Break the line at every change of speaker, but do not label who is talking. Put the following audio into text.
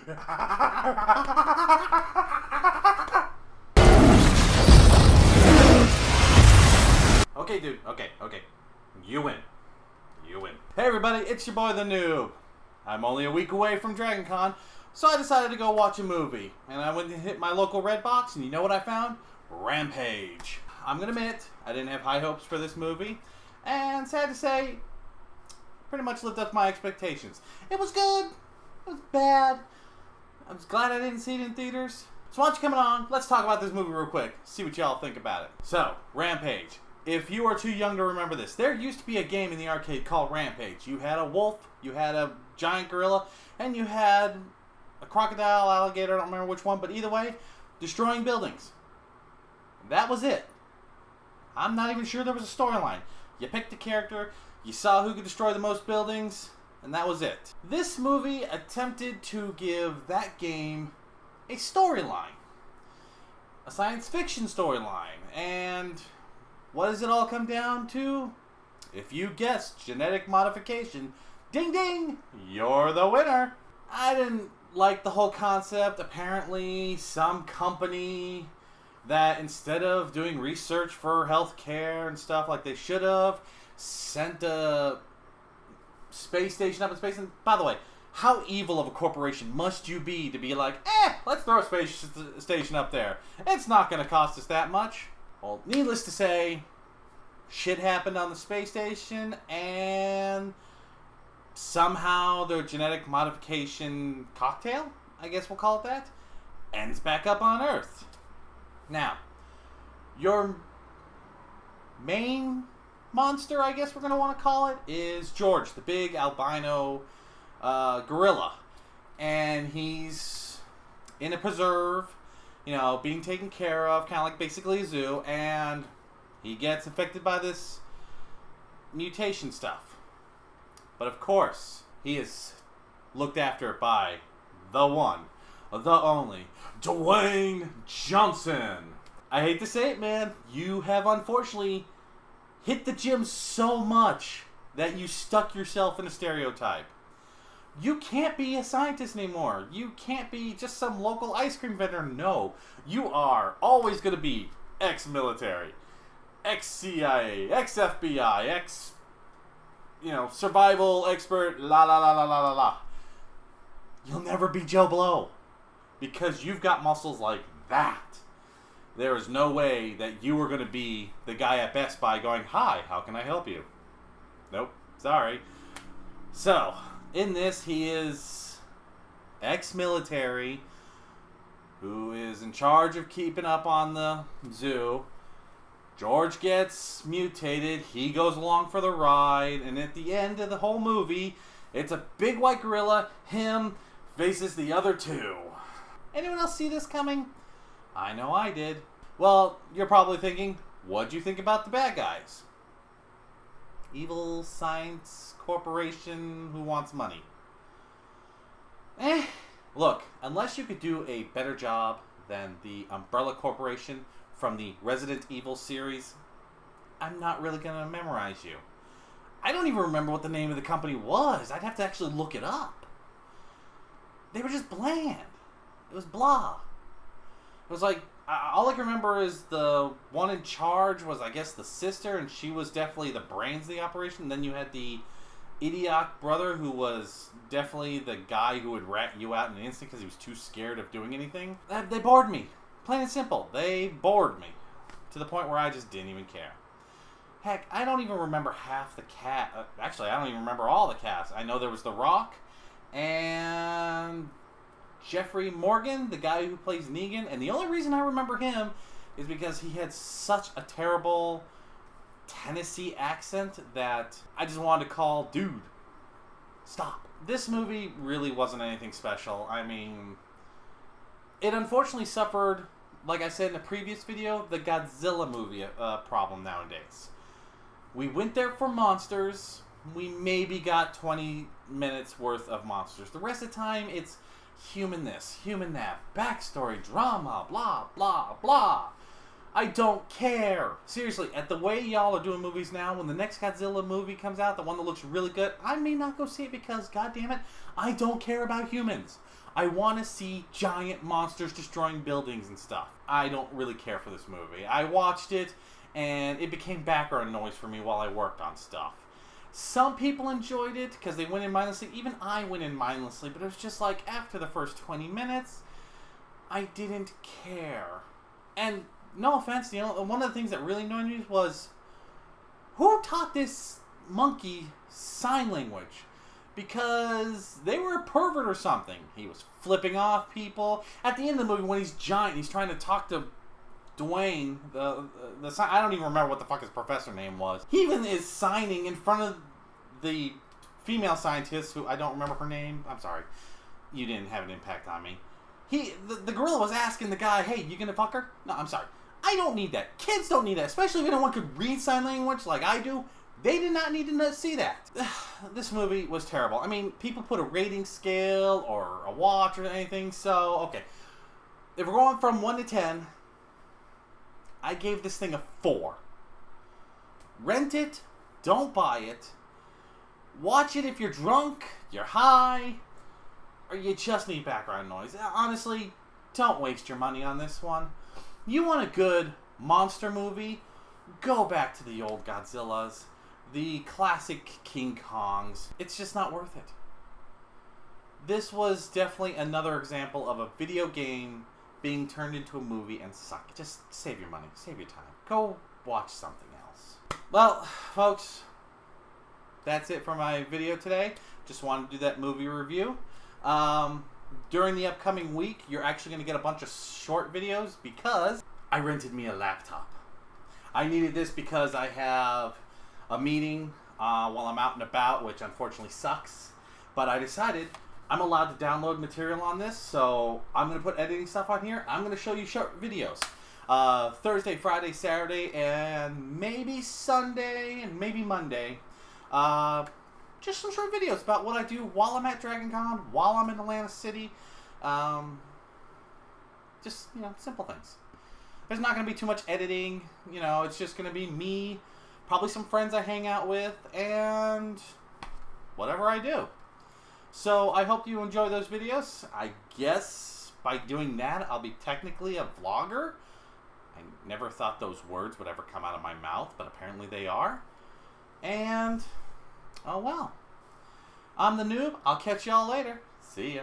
Okay, dude. Okay. You win. Hey, everybody. It's your boy, the Noob. I'm only a week away from Dragon Con, so I decided to go watch a movie. And I went and hit my local Redbox, and you know what I found? Rampage. I'm going to admit, I didn't have high hopes for this movie. And sad to say, pretty much lived up to my expectations. It was good. It was bad. I was glad I didn't see it in theaters. So why don't you come on, let's talk about this movie real quick. See what y'all think about it. So, Rampage. If you are too young to remember this, there used to be a game in the arcade called Rampage. You had a wolf, you had a giant gorilla, and you had a crocodile, alligator, I don't remember which one, but either way, destroying buildings. That was it. I'm not even sure there was a storyline. You picked a character, you saw who could destroy the most buildings, and that was it. This movie attempted to give that game a storyline. A science fiction storyline. And what does it all come down to? If you guessed genetic modification, ding ding, you're the winner. I didn't like the whole concept. Apparently some company that instead of doing research for healthcare and stuff like they should have, sent a space station up in space. And by the way, how evil of a corporation must you be to be like, let's throw a space station up there. It's not going to cost us that much. Well, needless to say, shit happened on the space station, and somehow their genetic modification cocktail, I guess we'll call it that, ends back up on Earth. Now, your main monster, I guess we're going to want to call it, is George, the big albino gorilla. And he's in a preserve, you know, being taken care of, kind of like basically a zoo, and he gets infected by this mutation stuff. But of course, he is looked after by the one, the only, Dwayne Johnson. I hate to say it, man, you have unfortunately hit the gym so much that you stuck yourself in a stereotype. You can't be a scientist anymore. You can't be just some local ice cream vendor. No. You are always going to be ex-military, ex-CIA, ex-FBI, survival expert, la la la la la la la. You'll never be Joe Blow because you've got muscles like that. There is no way that you are going to be the guy at Best Buy going, "Hi, how can I help you?" Nope. Sorry. So, in this, he is ex-military who is in charge of keeping up on the zoo. George gets mutated. He goes along for the ride. And at the end of the whole movie, it's a big white gorilla. Him faces the other two. Anyone else see this coming? I know I did. Well, you're probably thinking, what'd you think about the bad guys? Evil science corporation who wants money. Look, unless you could do a better job than the Umbrella Corporation from the Resident Evil series, I'm not really going to memorize you. I don't even remember what the name of the company was. I'd have to actually look it up. They were just bland. It was blah. It was like, all I can remember is the one in charge was, I guess, the sister, and she was definitely the brains of the operation. And then you had the Idiot brother, who was definitely the guy who would rat you out in an instant because he was too scared of doing anything. They bored me. Plain and simple. They bored me. To the point where I just didn't even care. Heck, I don't even remember half the cast. Actually, I don't even remember all the cast. I know there was The Rock and Jeffrey Morgan, the guy who plays Negan. And the only reason I remember him is because he had such a terrible Tennessee accent that I just wanted to call, dude, stop. This movie really wasn't anything special. I mean, it unfortunately suffered, like I said in the previous video, the Godzilla movie problem nowadays. We went there for monsters. We maybe got 20 minutes worth of monsters. The rest of the time, it's human this, human that, backstory, drama, blah, blah, blah. I don't care. Seriously, at the way y'all are doing movies now, when the next Godzilla movie comes out, the one that looks really good, I may not go see it because, goddammit, I don't care about humans. I want to see giant monsters destroying buildings and stuff. I don't really care for this movie. I watched it, and it became background noise for me while I worked on stuff. Some people enjoyed it because they went in mindlessly. Even I went in mindlessly, but it was just like after the first 20 minutes, I didn't care. And no offense, one of the things that really annoyed me was, who taught this monkey sign language? Because they were a pervert or something. He was flipping off people. At the end of the movie, when he's giant, he's trying to talk to Dwayne, I don't even remember what the fuck his professor name was. He even is signing in front of the female scientist, who I don't remember her name. I'm sorry. You didn't have an impact on me. The gorilla was asking the guy, hey, you gonna fuck her? No, I'm sorry. I don't need that. Kids don't need that. Especially if anyone could read sign language like I do. They did not need to see that. This movie was terrible. I mean, people put a rating scale or a watch or anything, so, okay. If we're going from 1 to 10, I gave this thing a 4. Rent it. Don't buy it. Watch it if you're drunk, you're high, or you just need background noise. Honestly, don't waste your money on this one. You want a good monster movie? Go back to the old Godzillas, the classic King Kongs. It's just not worth it. This was definitely another example of a video game being turned into a movie and suck. Just save your money, save your time. Go watch something else. Well, folks, that's it for my video today. Just wanted to do that movie review. During the upcoming week, you're actually going to get a bunch of short videos because I rented me a laptop. I needed this because I have a meeting while I'm out and about, which unfortunately sucks. But I decided I'm allowed to download material on this, so I'm going to put editing stuff on here. I'm going to show you short videos. Thursday, Friday, Saturday, and maybe Sunday, and maybe Monday. Just some short videos about what I do while I'm at Dragon Con, while I'm in Atlantic City. Just, simple things. There's not going to be too much editing. It's just going to be me, probably some friends I hang out with, and whatever I do. So I hope you enjoy those videos. I guess by doing that, I'll be technically a vlogger. I never thought those words would ever come out of my mouth, but apparently they are. And, oh well. I'm the Noob. I'll catch y'all later. See ya.